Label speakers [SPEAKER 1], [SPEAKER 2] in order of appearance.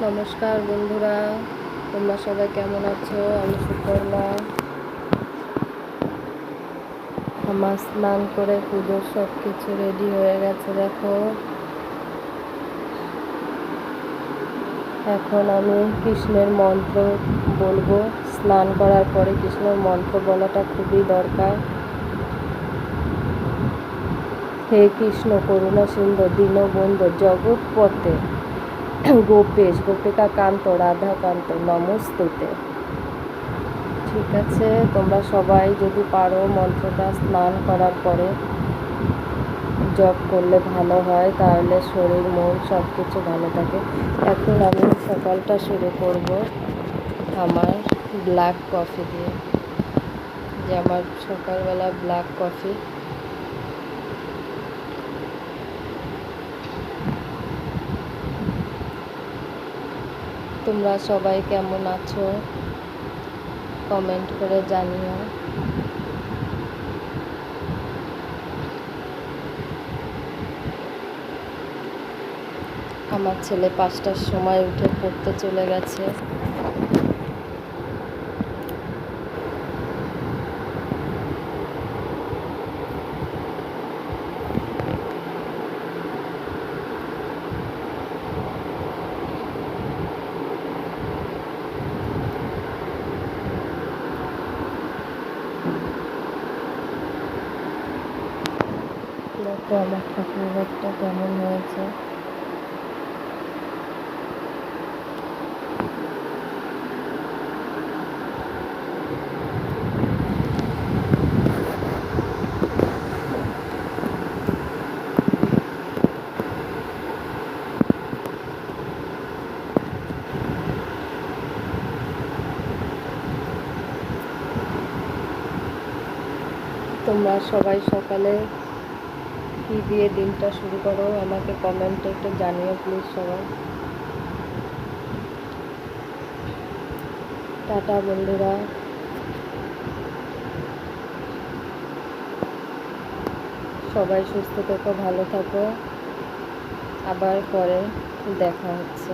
[SPEAKER 1] নমস্কার বন্ধুরা, তোমরা সবাই কেমন আছো? আমি সুপর্ণা। আমার স্নান করে পুজোর সব কিছু রেডি হয়ে গেছে। দেখো, এখন আমি কৃষ্ণের মন্ত্র বলবো। স্নান করার পরে কৃষ্ণের মন্ত্র বলাটা খুবই দরকার। হে কৃষ্ণ করুণা সিন্ধু দীনবন্ধু জগৎপতে গোপেশ গোপিকা কান্ত রাধা কান্ত নমস্তুতে। ঠিক আছে, তোমরা সবাই যদি পারো মন্ত্রটা স্নান করার পরে জপ করলে ভালো হয়, তাহলে শরীর মন সব কিছু ভালো থাকে। এখন আমি সকালটা শুরু করব আমার ব্ল্যাক কফি দিয়ে। যে আমার সকালবেলা ব্ল্যাক কফি। তোমরা সবাই কেমন আছো কমেন্ট করে জানিও। আমার ছেলে 5টার সময় উঠে পড়তে চলে গেছে। দেখো আমার ঠাকুর ঘরটা কেমন হয়েছে। তোমরা সবাই সকালে কী দিয়ে দিনটা শুরু করো আমাকে কমেন্টে একটু জানিও প্লিজ সবাই। টাটা বন্ধুরা, সবাই সুস্থ থেকো, ভালো থাকো। আবার পরে দেখা হচ্ছে।